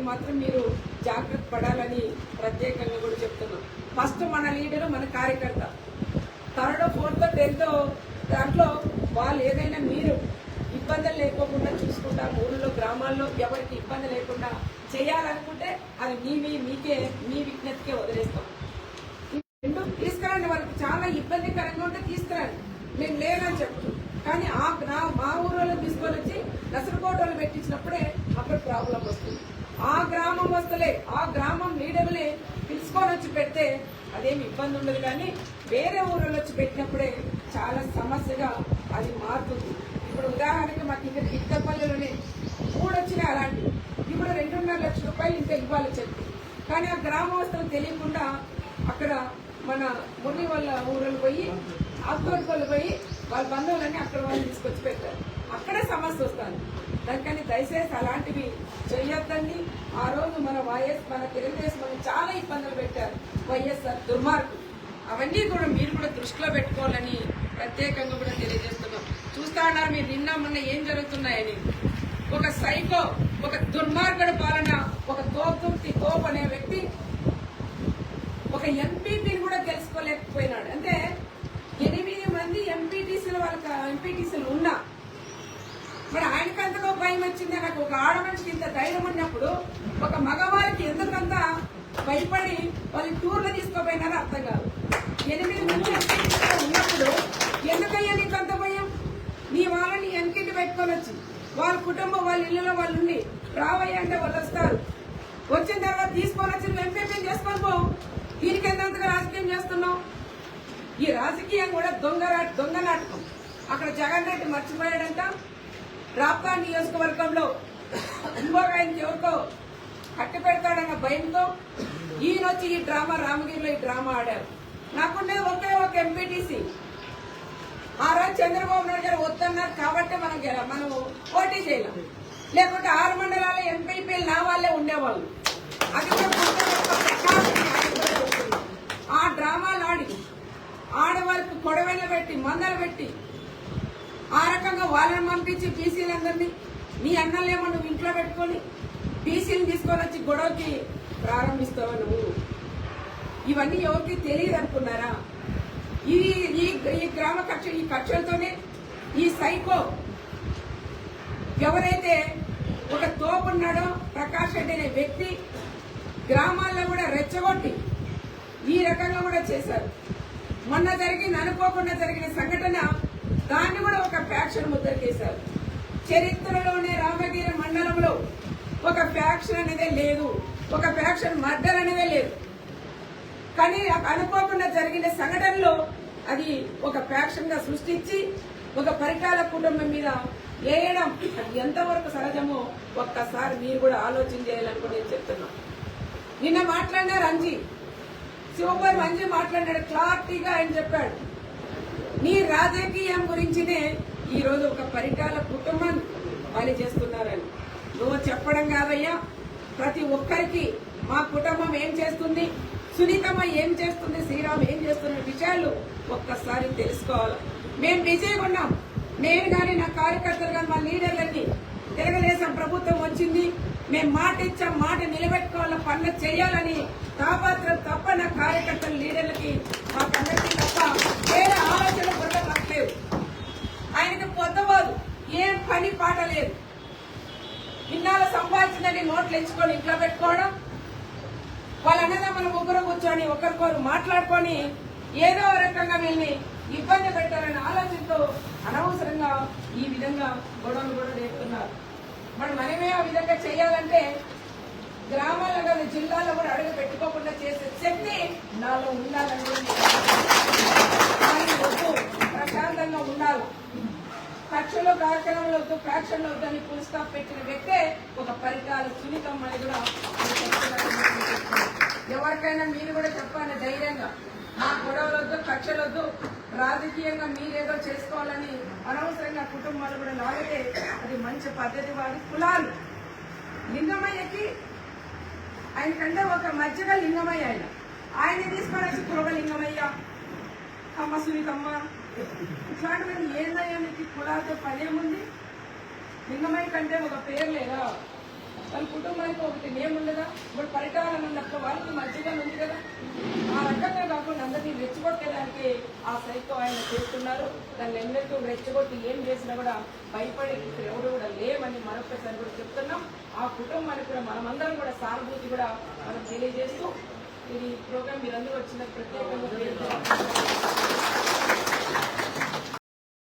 మాత్రం మీరు జాగ్రత్త పడాలని ప్రత్యేకంగా కూడా చెప్తున్నాం. ఫస్ట్ మన లీడరు, మన కార్యకర్త. థర్డ్, ఫోర్త్, 10th దాంట్లో వాళ్ళు ఏదైనా మీరు ఇబ్బందులు లేకోకుండా చూసుకుంటారు. ఊళ్ళో గ్రామాల్లో ఎవరికి ఇబ్బంది లేకుండా చేయాలనుకుంటే అది మీకే మీ విజ్ఞతకే వదిలేస్తాం. రెండు తీసుకురండి, వాళ్ళకి చాలా ఇబ్బందికరంగా ఉంటే తీసుకురండి, మేము లేదని చెప్పు. కానీ మా ఊళ్ళో తీసుకొని వచ్చి నసరకోటలు పెట్టించినప్పుడే అక్కడ ప్రాబ్లం వస్తుంది. ఆ గ్రామం వస్తలే, ఆ గ్రామం లీడర్లే పిలుచుకొని వచ్చి పెడితే అదేమి ఇబ్బంది ఉండదు. కానీ వేరే ఊళ్ళో వచ్చి పెట్టినప్పుడే చాలా సమస్యగా అది మారుతుంది. ఇప్పుడు ఉదాహరణకి మాకు ఇంకా ఇద్దపల్లిలోనే 3 వచ్చినాయి అలాంటివి. ఇప్పుడు 2.5 లక్షల రూపాయలు ఇంకా ఇవ్వాలి చెప్పి, కానీ ఆ గ్రామస్తులు తెలియకుండా అక్కడ మన మురళి వాళ్ళ ఊళ్ళో పోయి ఆత్మహత్యలు పోయి వాళ్ళ బంధువులన్నీ అక్కడ వాళ్ళు తీసుకొచ్చి పెట్టారు. అక్కడే సమస్య వస్తుంది. దానికని దయచేసి అలాంటివి చెయ్యొద్దండి. ఆ రోజు మన తెలుగుదేశం చాలా ఇబ్బందులు పెట్టారు వైఎస్ఆర్ దుర్మార్గులు. అవన్నీ కూడా మీరు కూడా దృష్టిలో పెట్టుకోవాలని ప్రత్యేకంగా కూడా తెలియజేస్తున్నాం. చూస్తా ఉన్నారు మీరు నిన్న మొన్న ఏం జరుగుతున్నాయని. ఒక సైకో, ఒక దుర్మార్గుడు పాలన, ఒక తోపు అనే వ్యక్తి ఒక ఎంపీటీని కూడా తెలుసుకోలేకపోయినాడు. అంటే 8 మంది ఎంపీటీసీలు ఉన్నా మరి ఆయనకంతగా భయం వచ్చింది. నాకు ఒక ఆడమనిషికి ఇంత ధైర్యం ఉన్నప్పుడు ఒక మగవారికి ఎందుకంత భయపడి వాళ్ళు టూర్లు తీసుకోపోయినారో అర్థం కాదు. 8 మంది ఎంపీటీసీలు ఉన్నప్పుడు ఎందుకయ్యా నీకు అంత భయం? నీ వాళ్ళని ఎంకిటి పెట్టుకొని వచ్చి వాళ్ళ కుటుంబం వాళ్ళ ఇళ్లలో వాళ్ళు ఉండి రావయ్య అంటే వాళ్ళు వస్తారు. వచ్చిన తర్వాత తీసుకొని వచ్చి నువ్వు ఎంపీపీ చేసుకొని పోవు. దీనికి ఎంతగా రాజకీయం చేస్తున్నావు? ఈ రాజకీయం కూడా దొంగ నాటకం. అక్కడ జగన్ రెడ్డి మర్చిపోయాడంట. రాప్తా నియోజకవర్గంలో ఇంకొక ఆయనకి ఎవరికో కట్టి పెడతాడన్న భయంతో ఈయనొచ్చి ఈ డ్రామా రామగిరిలో ఈ డ్రామా ఆడారు. నాకుండే ఒకే ఒక ఎంపీటీసీ. ఆ రోజు చంద్రబాబు నాయుడు గారు వద్దన్నారు కాబట్టి మనం పోటీ చేయలేం. లేకుంటే 6 మండలాల ఎంపీపీలు నా వాళ్ళే ఉండేవాళ్ళు. అది ఆ డ్రామాలు ఆడవాళ్ళకి కొడవెళ్ళ పెట్టి మందలు పెట్టి ఆ రకంగా వాళ్ళని పంపించి బీసీలందరినీ నీ అన్నలేమో నువ్వు ఇంట్లో పెట్టుకొని బీసీని తీసుకొని వచ్చి గొడవకి ప్రారంభిస్తావా నువ్వు? ఇవన్నీ ఎవరికి తెలియదు అనుకున్నారా? ఈ గ్రామ ఈ కక్షలతోనే ఈ సైకో ఎవరైతే ఒక తోపున్నాడో ప్రకాష్ రెడ్డి అనే వ్యక్తి గ్రామాల్లో కూడా రెచ్చగొట్టి ఈ రకంగా కూడా చేశారు. మొన్న అనుకోకుండా జరిగిన సంఘటన, దాన్ని కూడా ఒక ఫ్యాక్షన్ ముద్రకేశారు. చరిత్రలోనే రామగిరి మండలంలో ఒక ఫ్యాక్షన్ అనేదే లేదు, ఒక ఫ్యాక్షన్ మర్డర్ అనేదే లేదు. కానీ అనుకోకుండా జరిగిన సంఘటనలో అది ఒక ఫ్యాక్షన్ గా సృష్టించి ఒక పరిటాల కుటుంబం మీద వేయడం అది ఎంతవరకు సహజమో ఒక్కసారి మీరు కూడా ఆలోచన చేయాలని కూడా నేను చెప్తున్నా. నిన్న మాట్లాడినారు సూపర్ మంచి మాట్లాడాడు, క్లారిటీగా ఆయన చెప్పాడు. నీ రాజకీయం గురించినే ఈ రోజు ఒక పరిటాల కుటుంబం బలి చేస్తున్నారని నువ్వు చెప్పడం కాదయ్యా. ప్రతి ఒక్కరికి మా కుటుంబం ఏం చేస్తుంది, సునీతమ్మ ఏం చేస్తుంది, శ్రీరామ్ ఏం చేస్తున్న విషయాలు ఒక్కసారి తెలుసుకోవాలి. మేము బిజీగా ఉన్నాం. నేను కానీ నా కార్యకర్తలు కానీ మా లీడర్లకి తెలుగుదేశం ప్రభుత్వం వచ్చింది, మేము మాట ఇచ్చాం, మాట నిలబెట్టుకోవాల పనులు చేయాలని తాపత్రం తప్ప నా కార్యకర్తల లీడర్లకి మాకందరికీ తప్ప వేరే ఆలోచన కూడా రావట్లేదు. ఆయనకి పొద్దవాదు, ఏం పని పాట లేదు. ఇన్నాళ్ళు సంపాదించిందని నోట్లు ఎంచుకొని ఇంట్లో పెట్టుకోవడం, వాళ్ళ అన్నదమ్ములు ముగ్గురు కూర్చొని ఒకరికొకరు మాట్లాడుకొని ఏదో రకంగా వీళ్ళని ఇబ్బంది పెట్టాలనే ఆలోచనతో అనవసరంగా ఈ విధంగా గొడవలు కూడా నేర్పుతున్నారు. మరి మనమే ఆ విధంగా చేయాలంటే గ్రామాల్లో కాదు జిల్లాలో కూడా అడుగు పెట్టుకోకుండా చేసే శక్తి నాలో ఉండాలని ప్రశాంతంగా ఉండాలి. కక్షలో కార్యక్రమంలో వద్దు, ఫ్యాక్షన్లో వద్దని ఫుల్ స్టాప్ పెట్టిన వ్యక్తే ఒక పరిటాల సునీతమ్మని కూడా ఎవరికైనా మీరు కూడా చెప్పాలి ధైర్యంగా, మా గొడవలు వద్దు, కక్షలు వద్దు, రాజకీయంగా మీరేదో చేసుకోవాలని అనవసరంగా కుటుంబాలు కూడా లాగితే అది మంచి పద్ధతి. వారి కులాలు లింగమయ్యకి ఆయనకంటే ఒక మధ్యగా లింగమయ్య ఆయన తీసుకొని వచ్చి కులగ లింగమయ్య, అమ్మ సునీతమ్మ ఇట్లాంటివన్నీ ఏందయ్యా నీకు కులాలతో పనేముంది? లింగమయ్య కంటే ఒక పేరు లేదా? వాళ్ళ కుటుంబానికి ఒకటి నేమ్ ఉండదా? ఇప్పుడు పరిటాలను ఉన్నప్పుడు వాళ్ళకి మధ్యగా ఉంది కదా. ఆ రకంగా కాకుండా అందరినీ రెచ్చగొట్టేదానికి ఆ సైకో ఆయన చేస్తున్నారు. దాన్ని ఎన్నెత్తూ రెచ్చగొట్టి ఏం చేసినా కూడా భయపడే ఎవరు కూడా లేవని మరొకసారి కూడా చెప్తున్నాం. ఆ కుటుంబానికి కూడా మనమందరం కూడా సానుభూతి కూడా మనం తెలియజేస్తూ ఈ ప్రోగ్రాం మీరందరూ వచ్చిన ప్రత్యేకంగా